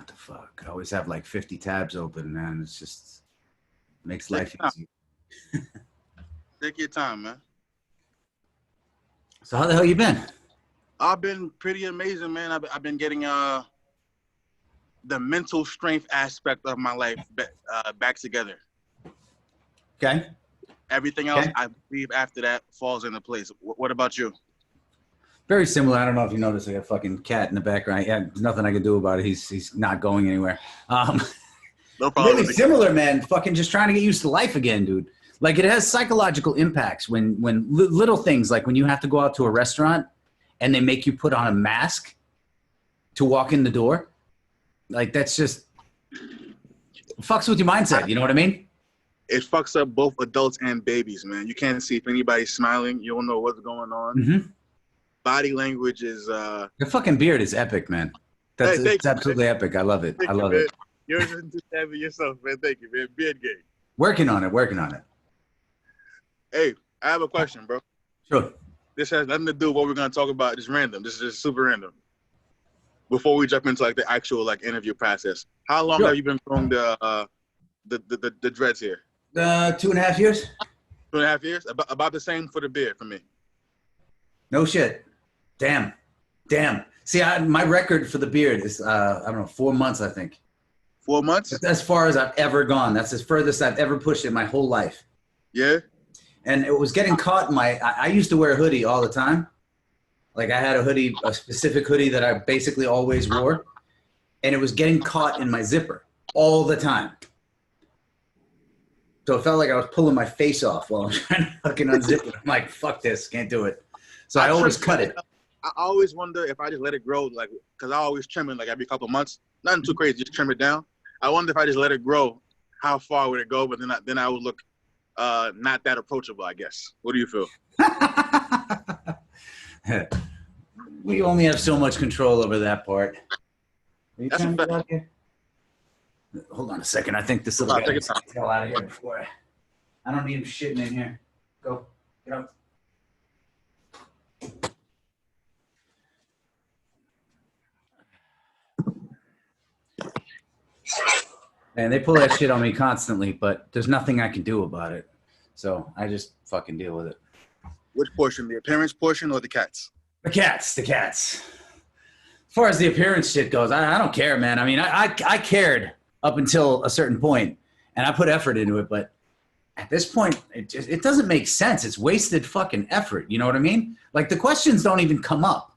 What the fuck? I always have like 50 tabs open, man. It's just makes Take life easy. Take your time, man. So how the hell you been? I've been pretty amazing, man. I've been getting the mental strength aspect of my life back together. Okay. Everything else, Okay. I believe, after that falls into place. What about you? Very similar. I don't know if you noticed, I got a fucking cat in the background. Yeah, there's nothing I can do about it. He's not going anywhere. No problem. Really similar, man. Fucking just trying to get used to life again, dude. Like it has psychological impacts when little things like when you have to go out to a restaurant and they make you put on a mask to walk in the door. Like that's just fucks with your mindset. You know what I mean? It fucks up both adults and babies, man. You can't see if anybody's smiling. You don't know what's going on. Mm-hmm. Body language is The fucking beard is epic, man. That's it's absolutely epic. I love it. I love it. You're just having yourself, man. Thank you, man. Beard game. Working on it. Hey, I have a question, bro. Sure. This has nothing to do with what we're gonna talk about. It's random. This is just super random. Before we jump into like the actual like interview process, how long have you been growing the dreads here? 2.5 years. 2.5 years. About the same for the beard for me. No shit. Damn. See, my record for the beard is I don't know, 4 months, I think. 4 months? That's as far as I've ever gone. That's as furthest I've ever pushed it my whole life. Yeah. And it was getting caught in I used to wear a hoodie all the time. Like I had a specific hoodie that I basically always wore. And it was getting caught in my zipper all the time. So it felt like I was pulling my face off while I'm trying to fucking unzip it. I'm like, fuck this, can't do it. So I always cut it. I always wonder if I just let it grow, like, because I always trim it like every couple of months. Nothing too crazy, just trim it down. I wonder if I just let it grow, how far would it go? But then I would look not that approachable, I guess. What do you feel? We only have so much control over that part. Are you That's trying a to get fact. out here? Hold on a second. I think this little guy needs to get the hell out of here before I don't need him shitting in here. Go. Get up. And they pull that shit on me constantly, but there's nothing I can do about it. So I just fucking deal with it. Which portion? The appearance portion or the cats? The cats. As far as the appearance shit goes, I don't care, man. I mean, I cared up until a certain point, and I put effort into it, but at this point, it doesn't make sense. It's wasted fucking effort. You know what I mean? Like the questions don't even come up.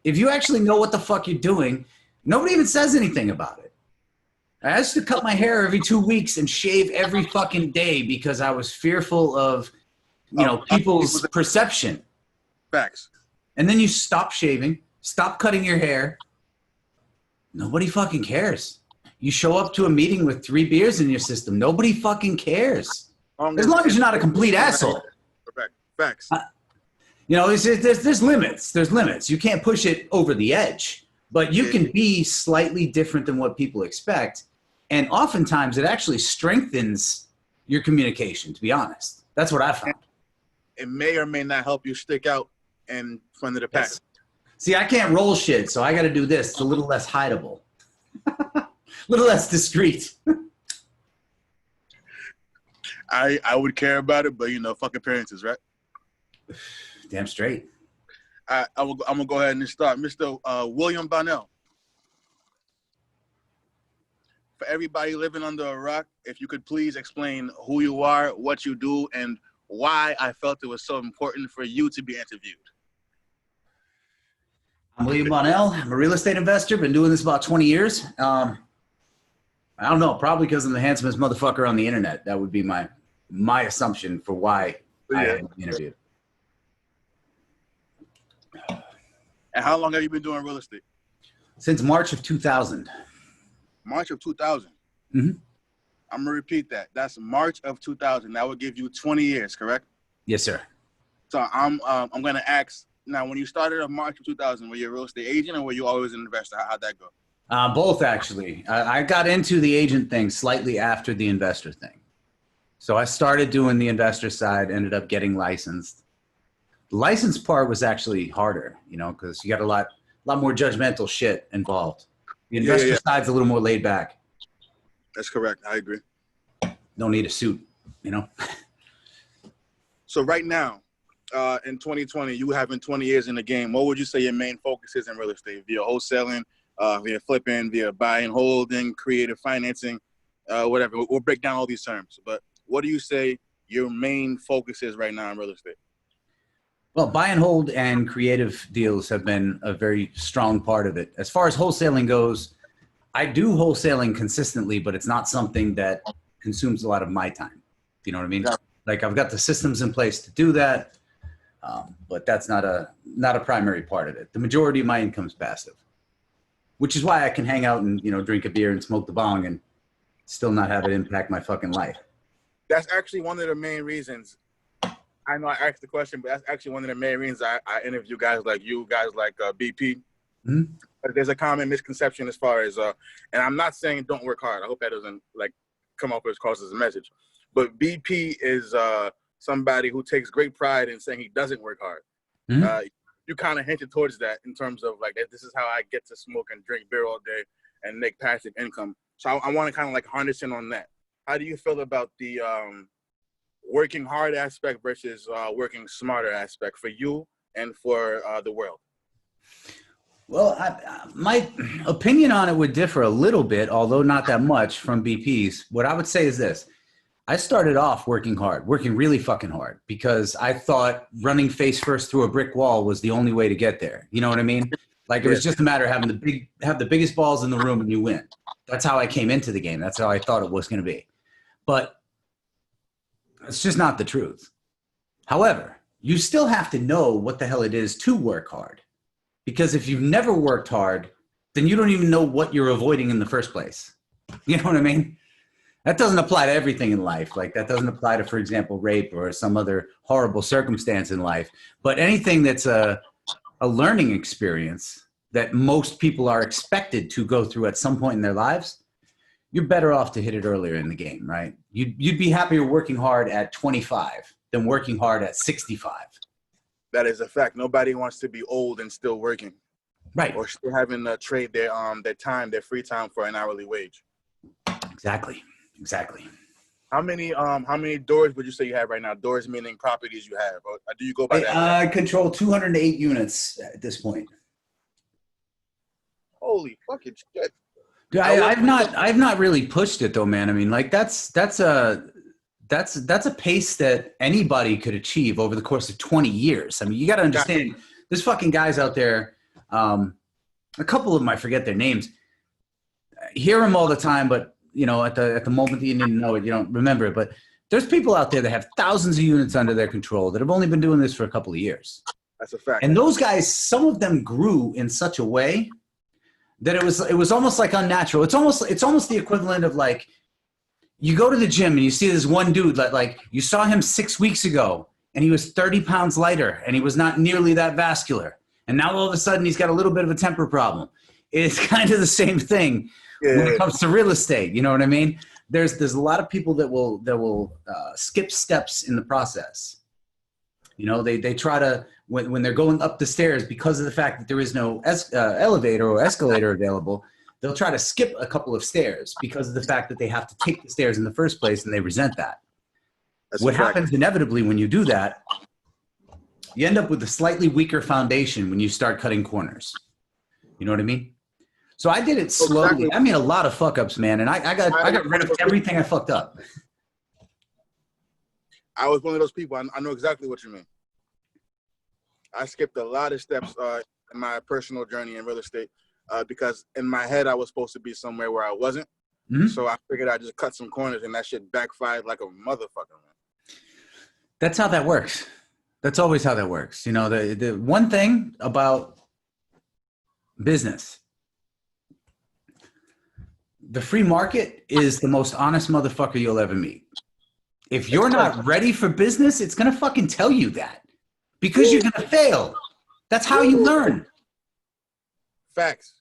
If you actually know what the fuck you're doing, nobody even says anything about it. I used to cut my hair every 2 weeks and shave every fucking day because I was fearful of, people's perception. Facts. And then you stop shaving, stop cutting your hair. Nobody fucking cares. You show up to a meeting with 3 beers in your system. Nobody fucking cares. As long as you're not a complete asshole. Facts. There's limits. There's limits. You can't push it over the edge. But you can be slightly different than what people expect. And oftentimes it actually strengthens your communication, to be honest. That's what I found. It may or may not help you stick out in front of the pack. Yes. See, I can't roll shit, so I got to do this. It's a little less hideable. A little less discreet. I would care about it, but, fuck appearances, right? Damn straight. I'm going to go ahead and start. Mr. William Bonnell. For everybody living under a rock, if you could please explain who you are, what you do, and why I felt it was so important for you to be interviewed. I'm William Bonnell. I'm a real estate investor. Been doing this about 20 years. I don't know, probably because I'm the handsomest motherfucker on the internet. That would be my assumption for why I am interviewed. And how long have you been doing real estate? Since March of 2000. March of 2000. Mm-hmm. I'm gonna repeat that. That's March of 2000. That would give you 20 years, correct? Yes, sir. So I'm gonna ask now. When you started in March of 2000, were you a real estate agent or were you always an investor? How'd that go? Both, actually. I got into the agent thing slightly after the investor thing. So I started doing the investor side, ended up getting licensed. The license part was actually harder, because you got a lot more judgmental shit involved. The investor side's a little more laid back. That's correct. I agree. Don't need a suit, you know? So right now, in 2020, you having 20 years in the game, what would you say your main focus is in real estate? Via wholesaling, via flipping, via buying, holding, creative financing, whatever. We'll break down all these terms. But what do you say your main focus is right now in real estate? Well, buy and hold and creative deals have been a very strong part of it. As far as wholesaling goes, I do wholesaling consistently, but it's not something that consumes a lot of my time. You know what I mean? Yeah. Like I've got the systems in place to do that, but that's not a primary part of it. The majority of my income is passive, which is why I can hang out and, you know, drink a beer and smoke the bong and still not have it impact my fucking life. That's actually one of the main reasons. I know I asked the question, but that's actually one of the main reasons I interview guys like you, guys like BP. Mm-hmm. There's a common misconception as far as, and I'm not saying don't work hard. I hope that doesn't like come off as cause as a message. But BP is somebody who takes great pride in saying he doesn't work hard. Mm-hmm. You kind of hinted towards that in terms of like, this is how I get to smoke and drink beer all day and make passive income. So I want to kind of like harness in on that. How do you feel about the working hard aspect versus working smarter aspect for you and for the world? Well, my opinion on it would differ a little bit, although not that much from BP's. What I would say is this. I started off working hard, working really fucking hard, because I thought running face first through a brick wall was the only way to get there. You know what I mean? Like it was just a matter of have the biggest balls in the room and you win. That's how I came into the game. That's how I thought it was going to be. But it's just not the truth. However, you still have to know what the hell it is to work hard. Because if you've never worked hard, then you don't even know what you're avoiding in the first place. You know what I mean? That doesn't apply to everything in life. Like that doesn't apply to, for example, rape or some other horrible circumstance in life. But anything that's a learning experience that most people are expected to go through at some point in their lives, you're better off to hit it earlier in the game, right? You'd be happier working hard at 25 than working hard at 65. That is a fact. Nobody wants to be old and still working. Right. Or still having to trade their time, their free time for an hourly wage. Exactly. How many doors would you say you have right now? Doors meaning properties you have. Or do you go by that? I control 208 units at this point. Holy fucking shit. Dude, I've not really pushed it though, man. I mean, like that's a pace that anybody could achieve over the course of 20 years. I mean, you got to understand, there's fucking guys out there. A couple of them, I forget their names. I hear them all the time, but you know, at the moment that you need to know it, you don't remember it. But there's people out there that have thousands of units under their control that have only been doing this for a couple of years. That's a fact. And those guys, some of them grew in such a way that it was almost like unnatural. It's almost the equivalent of like, you go to the gym and you see this one dude that like you saw him 6 weeks ago and he was 30 pounds lighter and he was not nearly that vascular. And now all of a sudden he's got a little bit of a temper problem. It's kind of the same thing when it comes to real estate. You know what I mean? There's a lot of people that will skip steps in the process. You know, they try to, when they're going up the stairs, because of the fact that there is no elevator or escalator available, they'll try to skip a couple of stairs because of the fact that they have to take the stairs in the first place, and they resent that. What happens inevitably when you do that, you end up with a slightly weaker foundation when you start cutting corners. You know what I mean? So I did it slowly. Exactly. I made a lot of fuck ups, man, and I got rid of everything I fucked up. I was one of those people. I know exactly what you mean. I skipped a lot of steps in my personal journey in real estate because in my head I was supposed to be somewhere where I wasn't. Mm-hmm. So I figured I'd just cut some corners, and that shit backfired like a motherfucker, man. That's how that works. That's always how that works. You know, the one thing about business, the free market is the most honest motherfucker you'll ever meet. If you're not ready for business, it's going to fucking tell you that because you're going to fail. That's how you learn. Facts.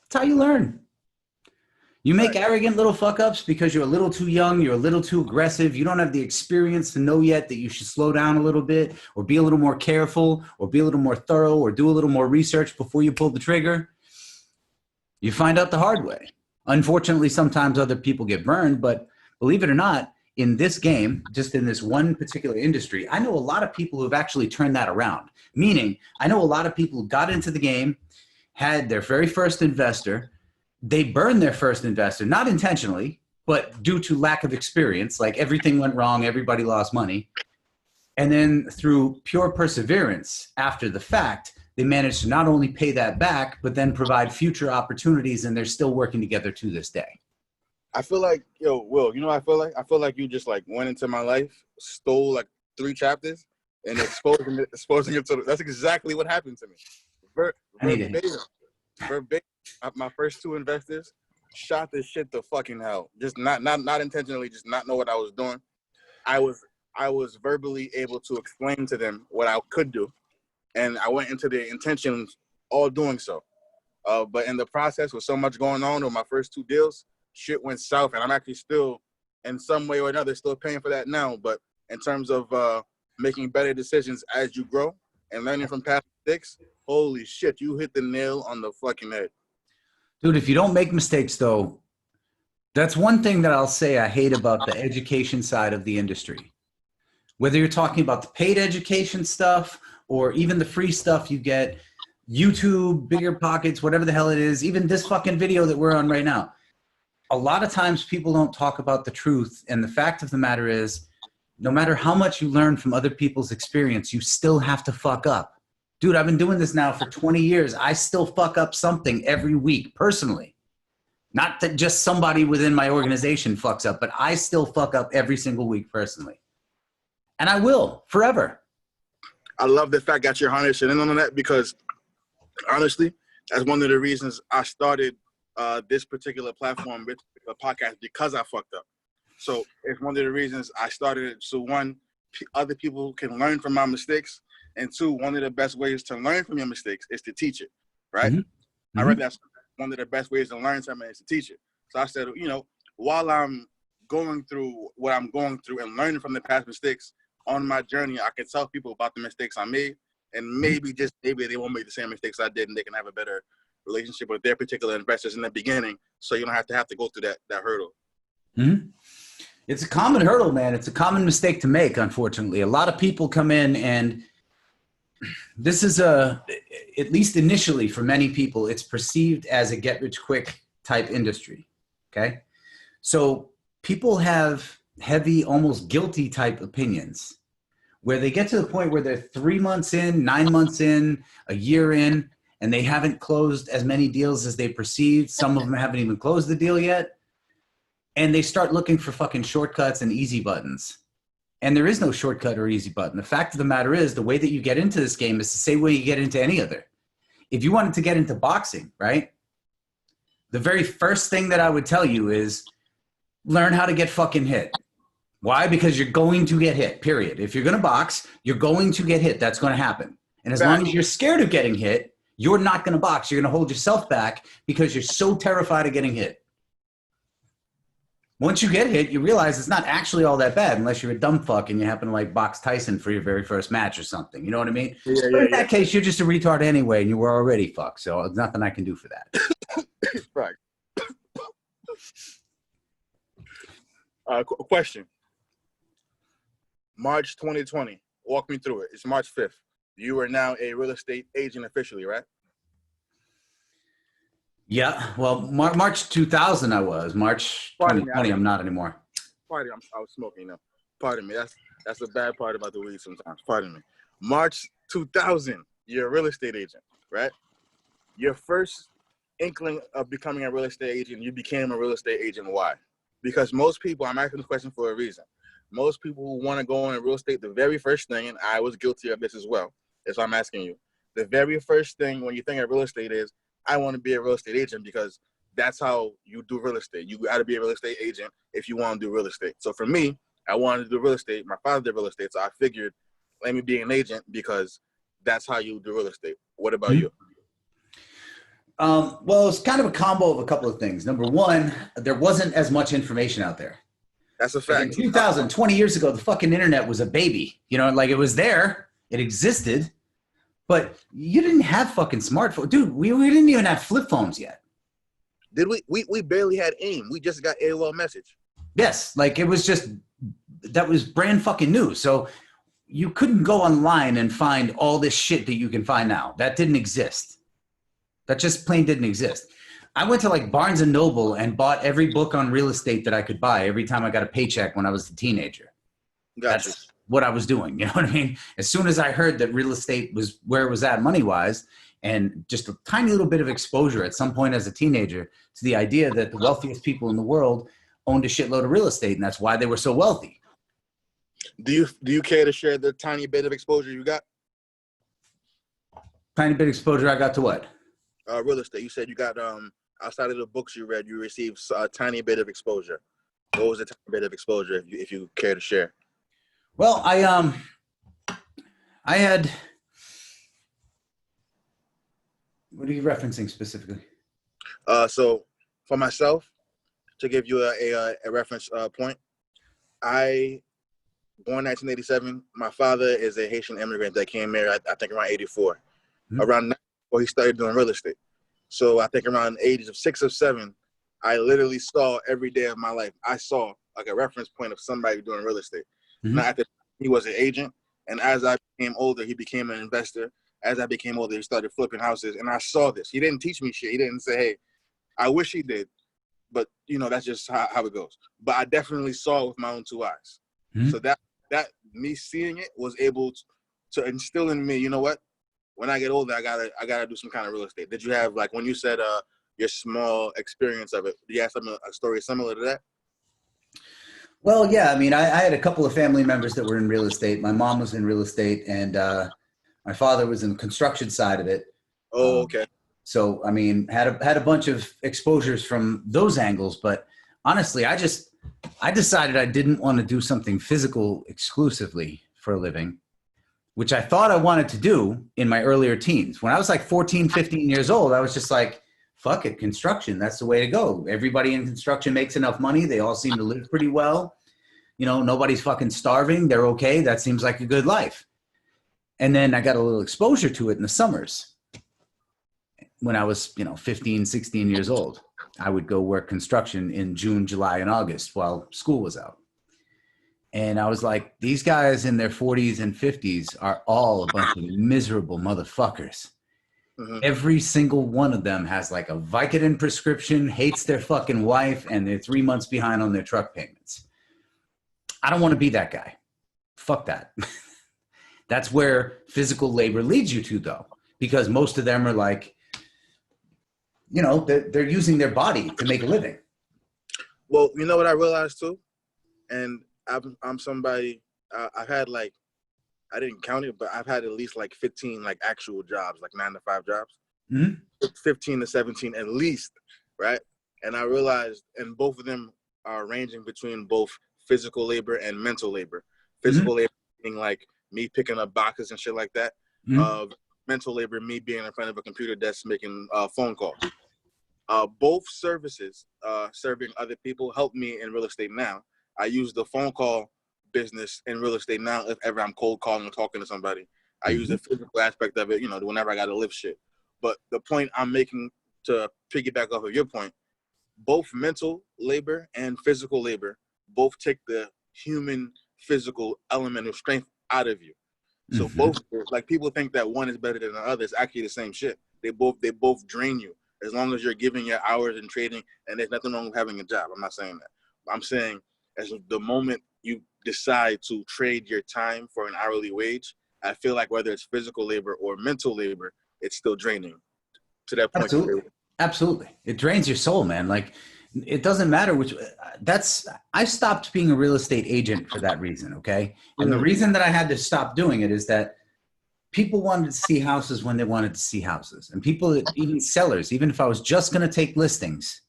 That's how you learn. You make arrogant little fuck ups because you're a little too young, you're a little too aggressive, you don't have the experience to know yet that you should slow down a little bit or be a little more careful or be a little more thorough or do a little more research before you pull the trigger. You find out the hard way. Unfortunately, sometimes other people get burned, but believe it or not, in this game, just in this one particular industry, I know a lot of people who have actually turned that around. Meaning, I know a lot of people who got into the game, had their very first investor, they burned their first investor, not intentionally, but due to lack of experience. Like everything went wrong, everybody lost money. And then through pure perseverance after the fact, they managed to not only pay that back, but then provide future opportunities, and they're still working together to this day. I feel like, yo, Will, you know what I feel like? I feel like you just like went into my life, stole like 3 chapters, and exposing it to that's exactly what happened to me. Verbatim, my first 2 investors shot this shit to fucking hell. Just not intentionally, just not know what I was doing. I was verbally able to explain to them what I could do, and I went into the intentions all doing so. But in the process, with so much going on with my first 2 deals, shit went south, and I'm actually still, in some way or another, still paying for that now. But in terms of making better decisions as you grow and learning from past mistakes, holy shit, you hit the nail on the fucking head. Dude, if you don't make mistakes, though, that's one thing that I'll say I hate about the education side of the industry. Whether you're talking about the paid education stuff or even the free stuff you get, YouTube, Bigger Pockets, whatever the hell it is, even this fucking video that we're on right now. A lot of times people don't talk about the truth. And the fact of the matter is, no matter how much you learn from other people's experience, you still have to fuck up. Dude, I've been doing this now for 20 years. I still fuck up something every week, personally. Not that just somebody within my organization fucks up, but I still fuck up every single week personally. And I will, forever. I love the fact that you're harnessing in on that, because honestly, that's one of the reasons I started this particular platform, this particular podcast, because I fucked up. So it's one of the reasons I started it. So 1, other people can learn from my mistakes. And 2, one of the best ways to learn from your mistakes is to teach it, right? Mm-hmm. I read that one of the best ways to learn something is to teach it. So I said, you know, while I'm going through what I'm going through and learning from the past mistakes on my journey, I can tell people about the mistakes I made. And maybe they won't make the same mistakes I did, and they can have a better relationship with their particular investors in the beginning, so you don't have to go through that hurdle. Mm-hmm. It's a common hurdle, man. It's a common mistake to make, unfortunately. A lot of people come in, and this is at least initially for many people, it's perceived as a get-rich-quick type industry, okay? So people have heavy, almost guilty type opinions where they get to the point where they're 3 months in, 9 months in, a year in, and they haven't closed as many deals as they perceived. Some of them haven't even closed the deal yet. And they start looking for fucking shortcuts and easy buttons. And there is no shortcut or easy button. The fact of the matter is, the way that you get into this game is the same way you get into any other. If you wanted to get into boxing, right? The very first thing that I would tell you is learn how to get fucking hit. Why? Because you're going to get hit, period. If you're going to box, you're going to get hit. That's going to happen. And as long as you're scared of getting hit, you're not going to box. You're going to hold yourself back because you're so terrified of getting hit. Once you get hit, you realize it's not actually all that bad unless you're a dumb fuck and you happen to like box Tyson for your very first match or something. You know what I mean? Yeah, but in that case, you're just a retard anyway and you were already fucked. So there's nothing I can do for that. Right. Question. March 2020. Walk me through it. It's March 5th. You are now a real estate agent officially, right? Yeah. Well, March 2000 I was. March 2020 I'm not anymore. Pardon me. I was smoking, you know. Pardon me. That's the bad part about the weed sometimes. Pardon me. March 2000, you're a real estate agent, right? Your first inkling of becoming a real estate agent, you became a real estate agent. Why? Because most people, I'm asking this question for a reason. Most people who want to go into real estate, the very first thing, and I was guilty of this as well, is why I'm asking you. The very first thing when you think of real estate is, I want to be a real estate agent because that's how you do real estate. You got to be a real estate agent if you want to do real estate. So for me, I wanted to do real estate. My father did real estate, so I figured, let me be an agent because that's how you do real estate. What about you? Well, it's kind of a combo of a couple of things. Number one, there wasn't as much information out there. That's a fact. Like in 2000, 20 years ago, the fucking internet was a baby. You know, like it was there. It existed. But you didn't have fucking smartphones. Dude, we didn't even have flip phones yet. Did we barely had AIM. We just got AOL message. Yes, like it was just, that was brand fucking new. So you couldn't go online and find all this shit that you can find now. That didn't exist. That just plain didn't exist. I went to like Barnes and Noble and bought every book on real estate that I could buy every time I got a paycheck when I was a teenager. Gotcha. That's what I was doing. You know what I mean? As soon as I heard that real estate was where it was at money-wise, and just a tiny little bit of exposure at some point as a teenager to the idea that the wealthiest people in the world owned a shitload of real estate, and that's why they were so wealthy. Do you care to share the tiny bit of exposure you got? Tiny bit of exposure I got to what? Real estate. You said you got outside of the books you read, you received a tiny bit of exposure. What was the tiny bit of exposure, if you care to share? Well, I had. What are you referencing specifically? So for myself, to give you a reference point, born 1987. My father is a Haitian immigrant that came here, I think, around 84. Mm-hmm. Around 94, he started doing real estate. So I think around the ages of 6 or 7, I literally saw every day of my life. I saw like a reference point of somebody doing real estate. Mm-hmm. Now, at the time, he was an agent, and as I became older, he became an investor. As I became older, he started flipping houses, and I saw this. He didn't teach me shit. He didn't say, hey, I wish he did, but, you know, that's just how it goes. But I definitely saw it with my own 2 eyes. Mm-hmm. So that me seeing it was able to instill in me, you know what? When I get older, I gotta do some kind of real estate. Did you have, like, when you said your small experience of it, do you have a story similar to that? Well, yeah. I mean, I had a couple of family members that were in real estate. My mom was in real estate, and my father was in the construction side of it. Oh, okay. So, I mean, had a bunch of exposures from those angles. But honestly, I decided I didn't want to do something physical exclusively for a living, which I thought I wanted to do in my earlier teens. When I was like 14, 15 years old, I was just like, fuck it, construction, that's the way to go. Everybody in construction makes enough money. They all seem to live pretty well. You know, nobody's fucking starving. They're okay. That seems like a good life. And then I got a little exposure to it in the summers. When I was, 15, 16 years old, I would go work construction in June, July, and August while school was out. And I was like, these guys in their 40s and 50s are all a bunch of miserable motherfuckers. Mm-hmm. Every single one of them has like a Vicodin prescription, hates their fucking wife, and they're 3 months behind on their truck payments. I don't want to be that guy. Fuck that. That's where physical labor leads you to, though, because most of them are like, they're using their body to make a living. Well, you know what I realized too? And I'm somebody, I've had like, I didn't count it, but I've had at least like 15 like actual jobs, like 9-to-5 jobs, mm-hmm. 15 to 17 at least, right? And I realized, and both of them are ranging between both physical labor and mental labor. Physical labor being like me picking up boxes and shit like that. Mental labor, me being in front of a computer desk making phone calls. Both services serving other people help me in real estate now. I use the phone call business in real estate now if ever I'm cold calling or talking to somebody. I use the physical aspect of it, whenever I got to lift shit. But the point I'm making, to piggyback off of your point, both mental labor and physical labor both take the human physical element of strength out of you. So both, like, people think that one is better than the other. It's actually the same shit. They both drain you as long as you're giving your hours and trading, and there's nothing wrong with having a job. I'm not saying that. I'm saying as the moment you decide to trade your time for an hourly wage, I feel like whether it's physical labor or mental labor, it's still draining. To that point. Absolutely. It drains your soul, man. Like, it doesn't matter which. I stopped being a real estate agent for that reason. Okay. And the reason that I had to stop doing it is that people wanted to see houses when they wanted to see houses, and people, even sellers, even if I was just going to take listings,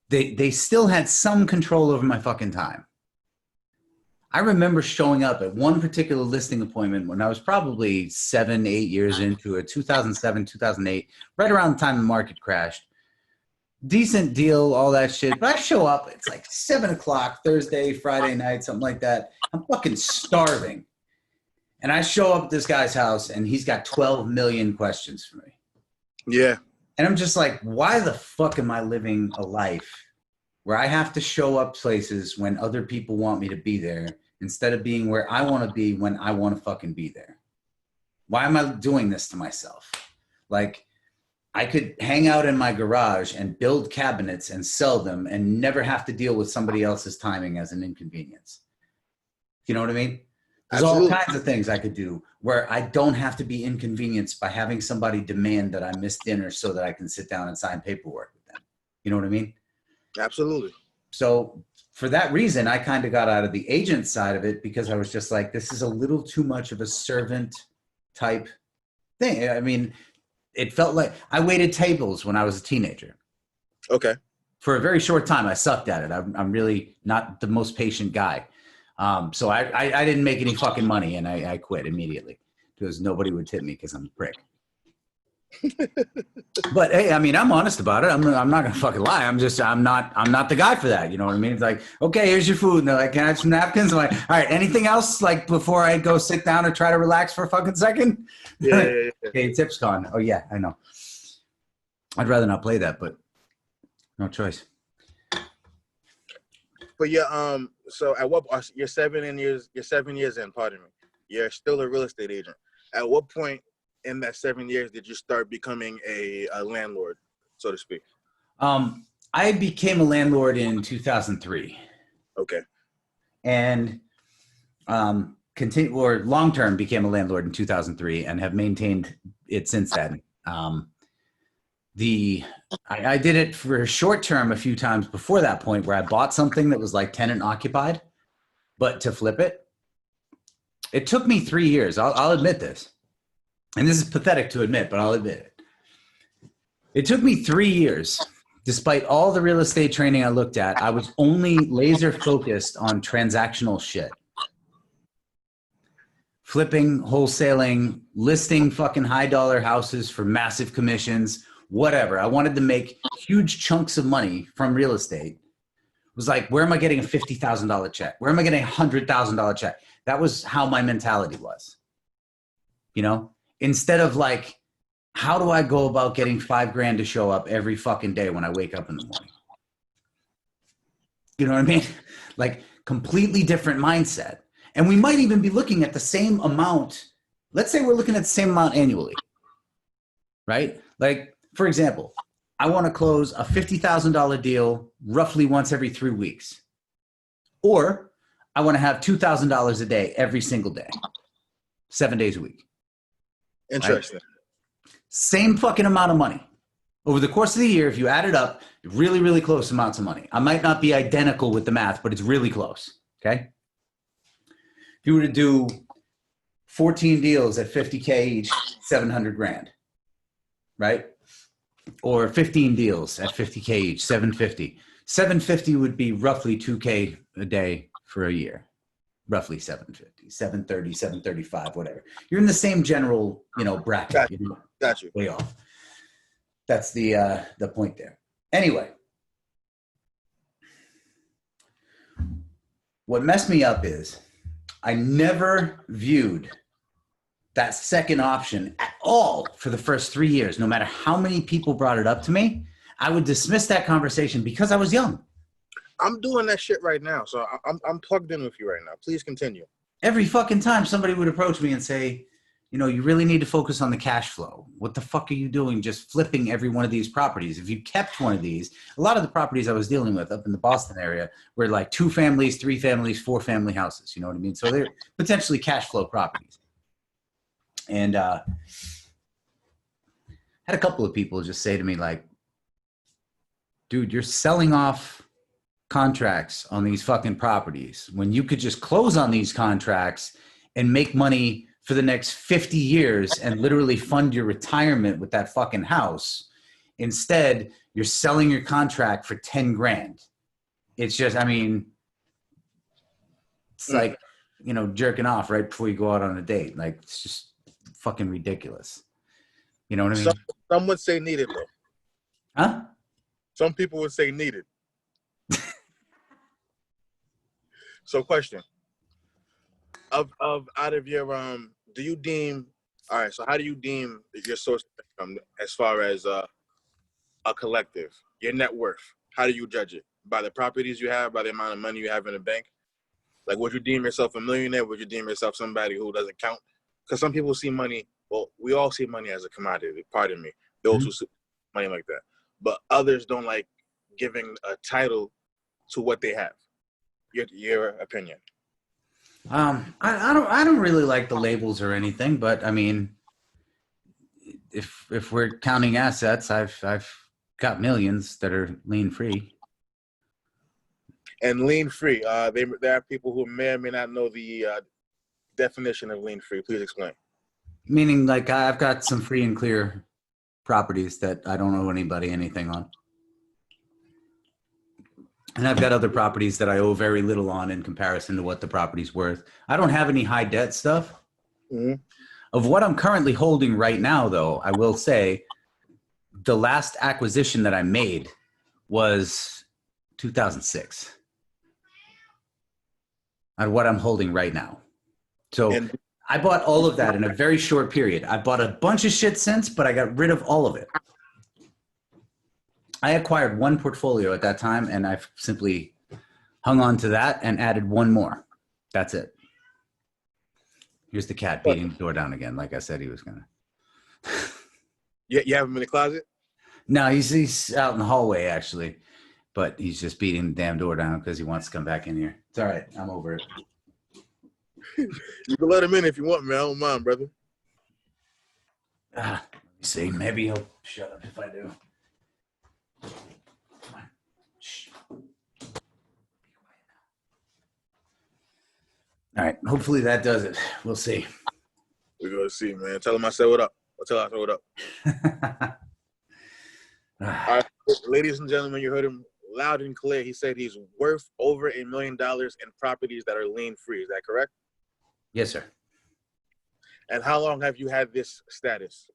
they still had some control over my fucking time. I remember showing up at one particular listing appointment when I was probably 7, 8 years into it, 2007, 2008, right around the time the market crashed. Decent deal, all that shit. But I show up, it's like 7 o'clock, Thursday, Friday night, something like that. I'm fucking starving. And I show up at this guy's house, and he's got 12 million questions for me. Yeah. And I'm just like, why the fuck am I living a life where I have to show up places when other people want me to be there instead of being where I want to be when I want to fucking be there? Why am I doing this to myself? Like, I could hang out in my garage and build cabinets and sell them and never have to deal with somebody else's timing as an inconvenience. You know what I mean? There's Absolutely. all kinds of things I could do where I don't have to be inconvenienced by having somebody demand that I miss dinner so that I can sit down and sign paperwork with them. You know what I mean? Absolutely. So for that reason, I kind of got out of the agent side of it because I was just like, this is a little too much of a servant type thing. I mean, it felt like I waited tables when I was a teenager. Okay. For a very short time, I sucked at it. I'm really not the most patient guy. So I didn't make any fucking money, and I quit immediately because nobody would tip me because I'm a prick. But hey, I mean, I'm honest about it. I'm not gonna fucking lie. I'm not the guy for that. You know what I mean? It's like, okay, here's your food. And they're like, can I have some napkins? I'm like, all right, anything else? Like before I go sit down or try to relax for a fucking second? Yeah. Okay, tip's gone. Oh yeah, I know. I'd rather not play that, but no choice. But yeah, so at what you're 7 years in, pardon me. You're still a real estate agent. At what point in that 7 years did you start becoming a landlord, so to speak? I became a landlord in 2003. Okay. And long term became a landlord in 2003 and have maintained it since then. I did it for short term a few times before that point where I bought something that was like tenant occupied, but to flip it, it took me 3 years. I'll admit this, and this is pathetic to admit, but I'll admit it. It took me 3 years. Despite all the real estate training I looked at, I was only laser focused on transactional shit. Flipping, wholesaling, listing fucking high dollar houses for massive commissions, whatever. I wanted to make huge chunks of money from real estate. It was like, where am I getting a $50,000 check? Where am I getting a $100,000 check? That was how my mentality was. You know, instead of like, how do I go about getting $5,000 to show up every fucking day when I wake up in the morning? You know what I mean? Like completely different mindset. And we might even be looking at the same amount. Let's say we're looking at the same amount annually, right? Like, for example, I want to close a $50,000 deal roughly once every 3 weeks. Or I want to have $2,000 a day every single day, 7 days a week. Interesting. Right? Same fucking amount of money. Over the course of the year, if you add it up, really, really close amounts of money. I might not be identical with the math, but it's really close, okay? If you were to do 14 deals at 50K each, 700 grand, right? Or 15 deals at 50K each, 750. 750 would be roughly 2K a day for a year. Roughly 750, 730, 735, whatever. You're in the same general, bracket. Got you. Got you. Way off. That's the point there. Anyway, what messed me up is I never viewed that second option at all for the first 3 years. No matter how many people brought it up to me, I would dismiss that conversation because I was young. I'm doing that shit right now, so I'm plugged in with you right now. Please continue. Every fucking time somebody would approach me and say, you really need to focus on the cash flow. What the fuck are you doing just flipping every one of these properties? If you kept one of these, a lot of the properties I was dealing with up in the Boston area were like 2 families, 3 families, 4 family houses. You know what I mean? So they're potentially cash flow properties. And had a couple of people just say to me like, dude, you're selling off contracts on these fucking properties when you could just close on these contracts and make money for the next 50 years and literally fund your retirement with that fucking house. Instead, you're selling your contract for 10 grand. It's just, it's like, jerking off right before you go out on a date. Like, it's just fucking ridiculous. You know what I mean? Some would say needed, though. Huh? Some people would say needed. So question. Out of your do you deem, all right, so how do you deem your source of income as far as a collective, your net worth, how do you judge it? By the properties you have, by the amount of money you have in the bank? Like, would you deem yourself a millionaire? Would you deem yourself somebody who doesn't count? Because some people see money, well, we all see money as a commodity, pardon me, those who see money like that. But others don't like giving a title to what they have. Your opinion. I don't really like the labels or anything, but I mean, if we're counting assets, I've got millions that are lien free. And lien free, there are people who may or may not know the definition of lien free. Please explain. Meaning, like, I've got some free and clear properties that I don't owe anybody anything on. And I've got other properties that I owe very little on in comparison to what the property's worth. I don't have any high debt stuff. Mm-hmm. Of what I'm currently holding right now, though, I will say the last acquisition that I made was 2006. On what I'm holding right now. So I bought all of that in a very short period. I bought a bunch of shit since, but I got rid of all of it. I acquired one portfolio at that time, and I've simply hung on to that and added one more. That's it. Here's the cat beating the door down again, like I said he was going to. You have him in the closet? No, he's out in the hallway, actually. But he's just beating the damn door down because he wants to come back in here. It's all right. I'm over it. You can let him in if you want, man. I don't mind, brother. Let me see. Maybe he'll shut up if I do. Come on. Shh. All right. Hopefully that does it. We'll see. We're going to see, man. Tell him I said what up. I'll tell him I said what up. All right. Ladies and gentlemen, you heard him loud and clear. He said he's worth over $1 million in properties that are lien free. Is that correct? Yes, sir. And how long have you had this status?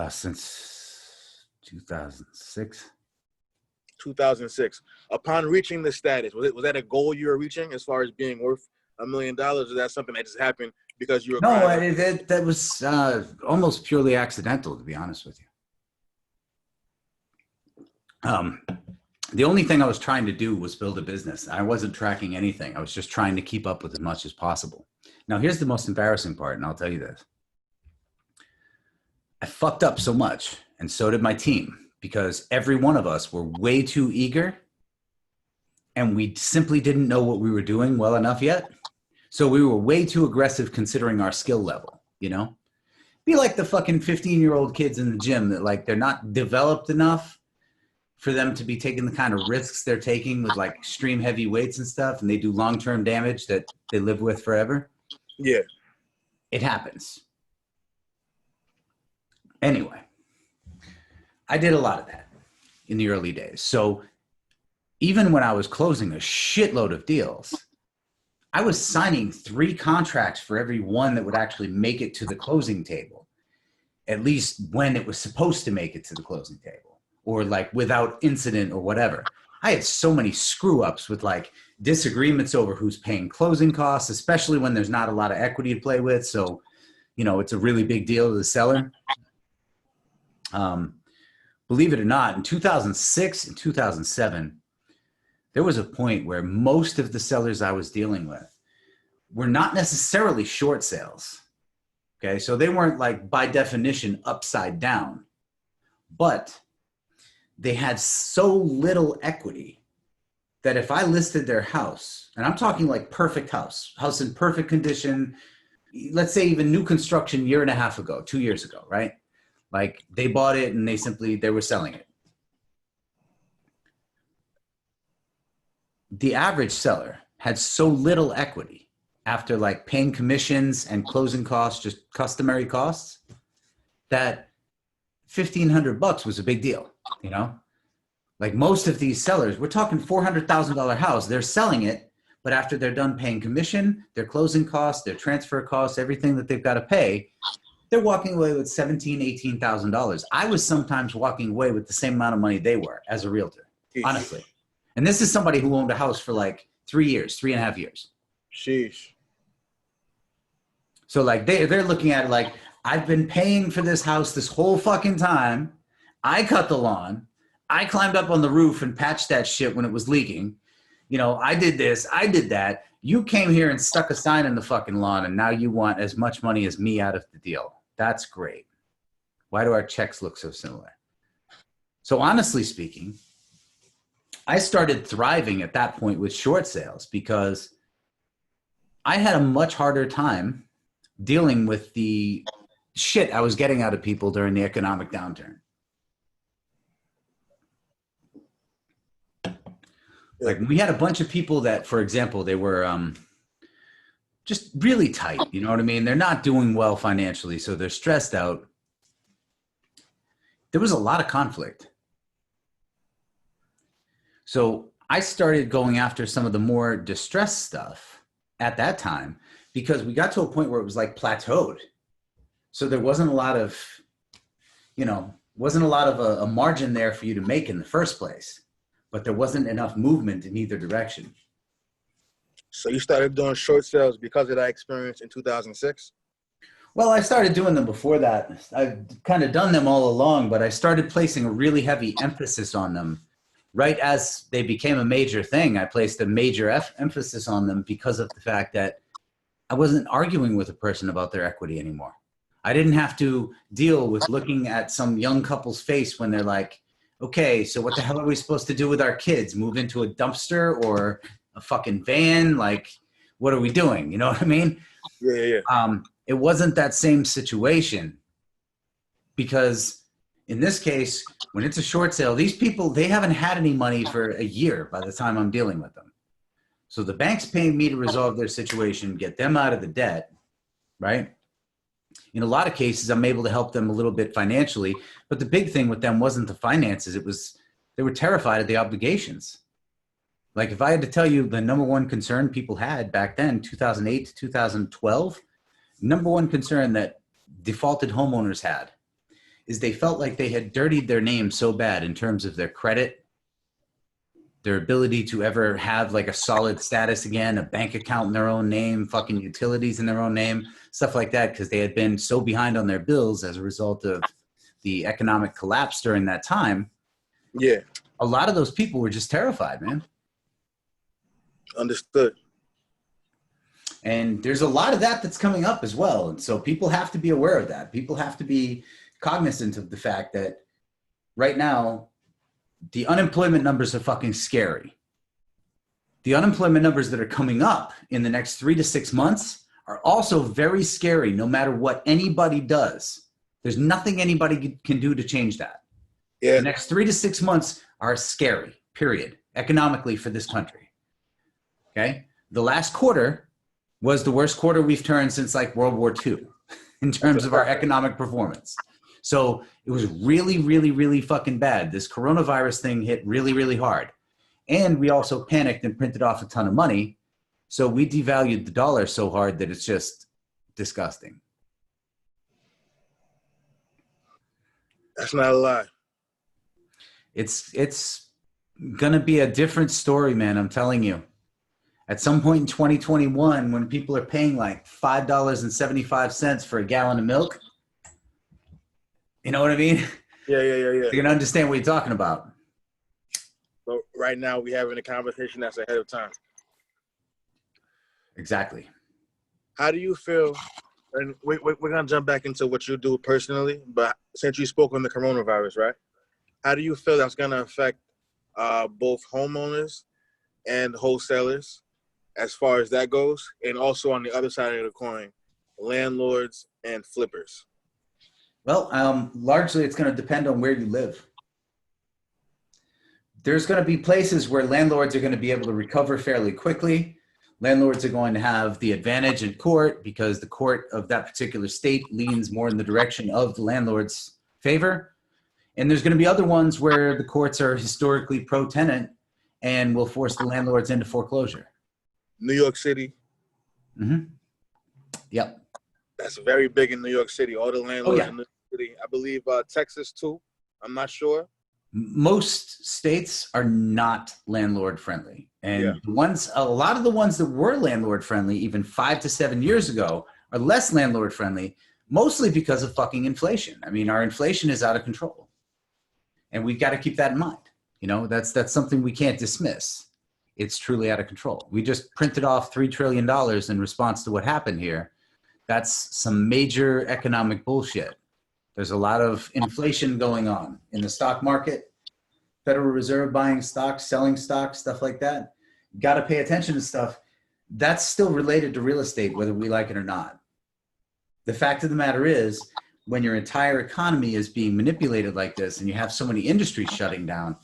Since 2006. 2006. Upon reaching the status, was that a goal you were reaching as far as being worth $1 million? Or is that something that just happened because you were? No, that was almost purely accidental, to be honest with you. The only thing I was trying to do was build a business. I wasn't tracking anything. I was just trying to keep up with as much as possible. Now, here's the most embarrassing part, and I'll tell you this. I fucked up so much, and so did my team, because every one of us were way too eager, and we simply didn't know what we were doing well enough yet. So we were way too aggressive considering our skill level, you know? Be like the fucking 15-year-old kids in the gym that, like, they're not developed enough for them to be taking the kind of risks they're taking with, like, extreme heavy weights and stuff, and they do long-term damage that they live with forever. Yeah. It happens. Anyway, I did a lot of that in the early days. So even when I was closing a shitload of deals, I was signing 3 contracts for every one that would actually make it to the closing table, at least when it was supposed to make it to the closing table, or like without incident or whatever. I had so many screw ups with like disagreements over who's paying closing costs, especially when there's not a lot of equity to play with. So, you know, it's a really big deal to the seller. Believe it or not, in 2006 and 2007, there was a point where most of the sellers I was dealing with were not necessarily short sales. Okay. So they weren't like by definition upside down, but they had so little equity that if I listed their house, and I'm talking like perfect house in perfect condition, let's say even new construction 1.5 years ago, 2 years ago, right? Like they bought it and they were selling it. The average seller had so little equity after like paying commissions and closing costs, just customary costs, that $1,500 was a big deal, you know? Like most of these sellers, we're talking $400,000 house, they're selling it, but after they're done paying commission, their closing costs, their transfer costs, everything that they've got to pay, they're walking away with $17,000, $18,000. I was sometimes walking away with the same amount of money they were as a realtor, honestly. And this is somebody who owned a house for like 3 years, 3.5 years. Sheesh. So like they're looking at it like, I've been paying for this house this whole fucking time. I cut the lawn. I climbed up on the roof and patched that shit when it was leaking. You know, I did this, I did that. You came here and stuck a sign in the fucking lawn, and now you want as much money as me out of the deal. That's great. Why do our checks look so similar? So honestly speaking, I started thriving at that point with short sales because I had a much harder time dealing with the shit I was getting out of people during the economic downturn. Like we had a bunch of people that, for example, they were just really tight. You know what I mean? They're not doing well financially, so they're stressed out. There was a lot of conflict. So I started going after some of the more distressed stuff at that time because we got to a point where it was like plateaued. So there wasn't a lot of, a margin there for you to make in the first place, but there wasn't enough movement in either direction. So you started doing short sales because of that experience in 2006? Well, I started doing them before that. I've kind of done them all along, but I started placing a really heavy emphasis on them. Right as they became a major thing, I placed a major emphasis on them because of the fact that I wasn't arguing with a person about their equity anymore. I didn't have to deal with looking at some young couple's face when they're like, okay, so what the hell are we supposed to do with our kids? Move into a dumpster or a fucking van? Like, what are we doing? You know what I mean? Yeah. It wasn't that same situation because in this case, when it's a short sale, these people, they haven't had any money for a year by the time I'm dealing with them. So the bank's paying me to resolve their situation, get them out of the debt, right? In a lot of cases, I'm able to help them a little bit financially, but the big thing with them wasn't the finances. It was, they were terrified of the obligations. Like if I had to tell you the number one concern people had back then, 2008 to 2012, number one concern that defaulted homeowners had is they felt like they had dirtied their name so bad in terms of their credit, their ability to ever have like a solid status again, a bank account in their own name, fucking utilities in their own name, stuff like that, because they had been so behind on their bills as a result of the economic collapse during that time. Yeah. A lot of those people were just terrified, man. Understood. And there's a lot of that that's coming up as well. And so people have to be aware of that. People have to be cognizant of the fact that right now, the unemployment numbers are fucking scary. The unemployment numbers that are coming up in the next 3 to 6 months are also very scary, no matter what anybody does. There's nothing anybody can do to change that. Yeah. The next 3 to 6 months are scary, period, economically for this country. Okay? The last quarter was the worst quarter we've turned since like World War II in terms of our economic performance. So it was really, really, really fucking bad. This coronavirus thing hit really, really hard. And we also panicked and printed off a ton of money. So we devalued the dollar so hard that it's just disgusting. That's not a lie. It's going to be a different story, man. I'm telling you. At some point in 2021, when people are paying like $5.75 for a gallon of milk, you know what I mean? Yeah. You're going to understand what you're talking about. But right now, we're having a conversation that's ahead of time. Exactly. How do you feel? And we're going to jump back into what you do personally, but since you spoke on the coronavirus, right? How do you feel that's going to affect both homeowners and wholesalers as far as that goes? And also on the other side of the coin, landlords and flippers? Well, largely it's going to depend on where you live. There's going to be places where landlords are going to be able to recover fairly quickly. Landlords are going to have the advantage in court because the court of that particular state leans more in the direction of the landlord's favor. And there's going to be other ones where the courts are historically pro-tenant and will force the landlords into foreclosure. New York City. Mm-hmm. Yep. That's very big in New York City. All the landlords in New York City. I believe Texas too. I'm not sure. Most states are not landlord friendly. And a lot of the ones that were landlord friendly, even 5 to 7 years ago, are less landlord friendly, mostly because of fucking inflation. I mean, our inflation is out of control. And we've got to keep that in mind. You know, that's something we can't dismiss. It's truly out of control. We just printed off $3 trillion in response to what happened here. That's some major economic bullshit. There's a lot of inflation going on in the stock market, Federal Reserve buying stocks, selling stocks, stuff like that. Got to pay attention to stuff. That's still related to real estate, whether we like it or not. The fact of the matter is, when your entire economy is being manipulated like this and you have so many industries shutting down,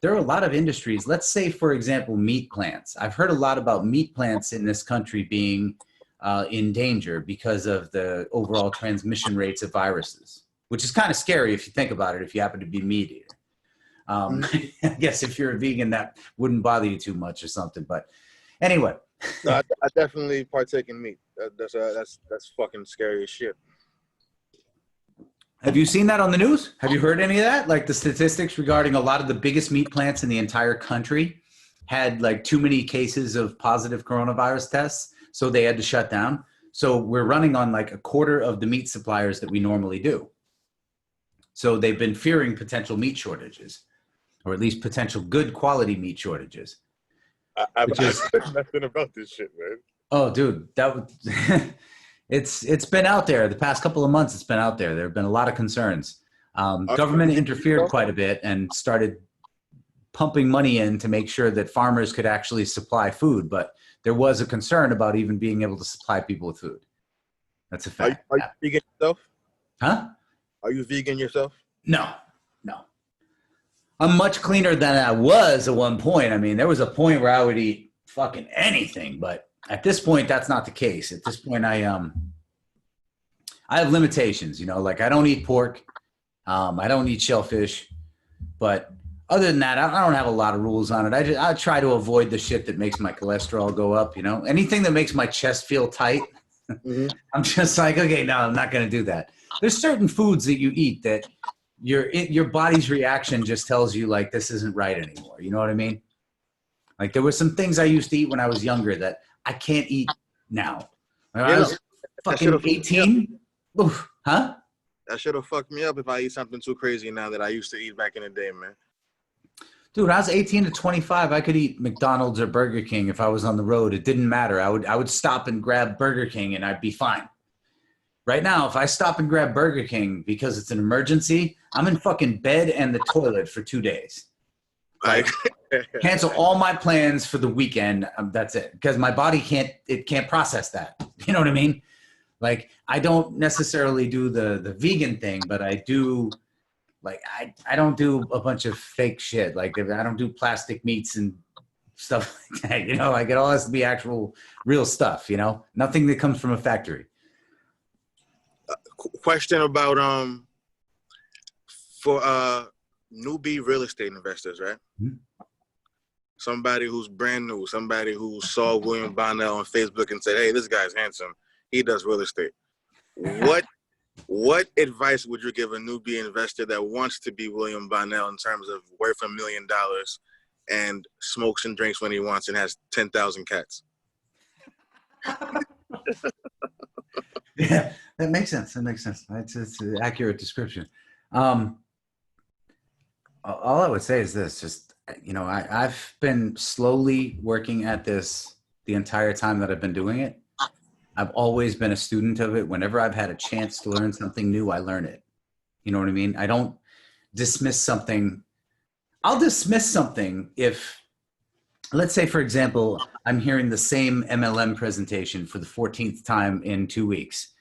there are a lot of industries. Let's say, for example, meat plants. I've heard a lot about meat plants in this country being in danger because of the overall transmission rates of viruses, which is kind of scary if you think about it, if you happen to be meat eater. I guess if you're a vegan, that wouldn't bother you too much or something. But anyway. No, I definitely partake in meat. That's fucking scary as shit. Have you seen that on the news? Have you heard any of that? Like the statistics regarding a lot of the biggest meat plants in the entire country had like too many cases of positive coronavirus tests, so they had to shut down. So we're running on like a quarter of the meat suppliers that we normally do. So they've been fearing potential meat shortages, or at least potential good quality meat shortages. I've heard nothing about this shit, man. Oh, dude, that would it's been out there the past couple of months. It's been out there. There have been a lot of concerns. Government interfered quite a bit and started pumping money in to make sure that farmers could actually supply food. But there was a concern about even being able to supply people with food. That's a fact. Are you vegan yourself? Huh? Are you vegan yourself? No. I'm much cleaner than I was at one point. I mean, there was a point where I would eat fucking anything, but at this point, that's not the case. At this point, I have limitations, you know, like I don't eat pork. I don't eat shellfish, but other than that, I don't have a lot of rules on it. I try to avoid the shit that makes my cholesterol go up, you know, anything that makes my chest feel tight. Mm-hmm. I'm just like, okay, no, I'm not going to do that. There's certain foods that you eat that your body's reaction just tells you like, this isn't right anymore. You know what I mean? Like there were some things I used to eat when I was younger that I can't eat now. When I was fucking 18. Oof, huh? That should have fucked me up if I eat something too crazy now that I used to eat back in the day, man. Dude, when I was 18 to 25, I could eat McDonald's or Burger King if I was on the road. It didn't matter. I would stop and grab Burger King and I'd be fine. Right now, if I stop and grab Burger King because it's an emergency, I'm in fucking bed and the toilet for 2 days. Like, cancel all my plans for the weekend. That's it. Because my body can't process that. You know what I mean? Like, I don't necessarily do the vegan thing, but I do, like, I don't do a bunch of fake shit. Like, I don't do plastic meats and stuff like that. You know, like, it all has to be actual real stuff, you know? Nothing that comes from a factory. Question about for newbie real estate investors, right? Mm-hmm. Somebody who's brand new, somebody who saw William Bonnell on Facebook and said, "Hey, this guy's handsome. He does real estate." What advice would you give a newbie investor that wants to be William Bonnell in terms of worth $1 million and smokes and drinks when he wants and has 10,000 cats? Yeah, that makes sense. It's an accurate description. All I would say is this, just, you know, I've been slowly working at this the entire time that I've been doing it. I've always been a student of it. Whenever I've had a chance to learn something new, I learn it. You know what I mean? I don't dismiss something. I'll dismiss something if, let's say, for example, I'm hearing the same MLM presentation for the 14th time in 2 weeks.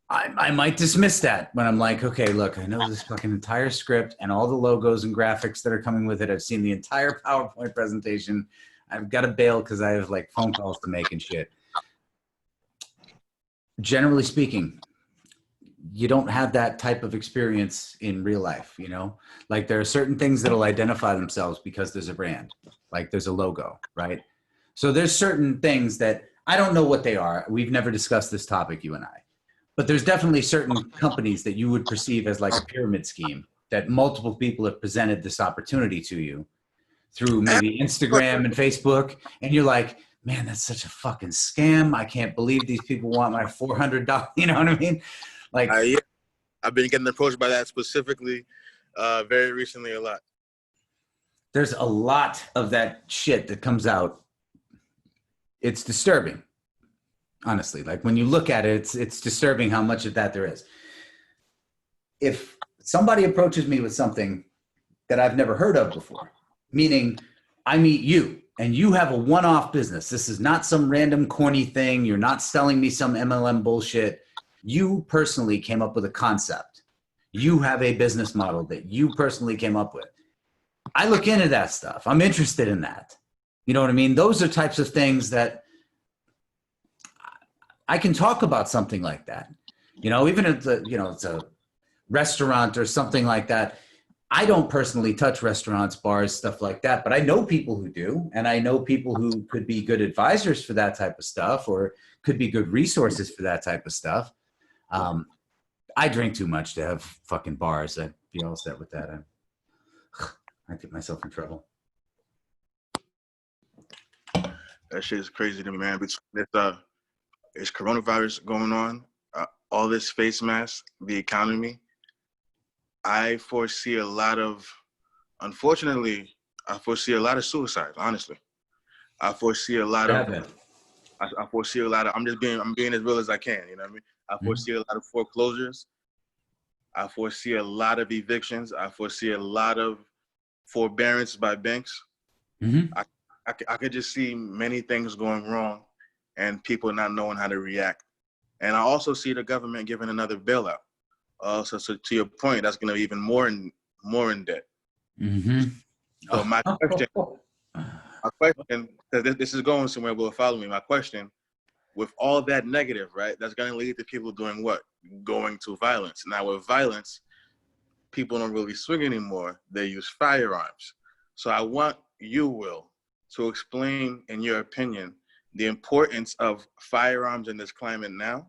I might dismiss that when I'm like, okay, look, I know this fucking entire script and all the logos and graphics that are coming with it. I've seen the entire PowerPoint presentation. I've got to bail because I have like phone calls to make and shit. Generally speaking, you don't have that type of experience in real life, you know? Like there are certain things that'll identify themselves because there's a brand, like there's a logo, right? So there's certain things that I don't know what they are. We've never discussed this topic, you and I. But there's definitely certain companies that you would perceive as like a pyramid scheme that multiple people have presented this opportunity to you through maybe Instagram and Facebook. And you're like, man, that's such a fucking scam. I can't believe these people want my $400. You know what I mean? Like, yeah. I've been getting approached by that specifically Very recently, a lot. There's a lot of that shit that comes out. It's disturbing, honestly. Like when you look at it, it's disturbing how much of that there is. If somebody approaches me with something that I've never heard of before, meaning I meet you and you have a one-off business. This is not some random corny thing. You're not selling me some MLM bullshit. You personally came up with a concept. You have a business model that you personally came up with. I look into that stuff. I'm interested in that. You know what I mean? Those are types of things that I can talk about something like that. You know, even if it's a restaurant or something like that. I don't personally touch restaurants, bars, stuff like that, but I know people who do, and I know people who could be good advisors for that type of stuff or could be good resources for that type of stuff. I drink too much to have fucking bars. I'd be all set with that. I get myself in trouble. That shit is crazy to me, man. It's coronavirus going on, all this face masks, the economy. I foresee a lot of, unfortunately, I foresee a lot of suicide, honestly. I foresee a lot of, I foresee a lot of, I'm being as real as I can, you know what I mean? I foresee a lot of foreclosures. I foresee a lot of evictions. I foresee a lot of forbearance by banks. I could just see many things going wrong and people not knowing how to react. And I also see the government giving another bailout. So to your point, that's going to be even more in debt. So my question, because this is going somewhere, will follow me. My question, with all that negative, right, that's going to lead to people doing what? Going to violence. Now with violence, people don't really swing anymore. They use firearms. So I want you, Will, to explain, in your opinion, the importance of firearms in this climate now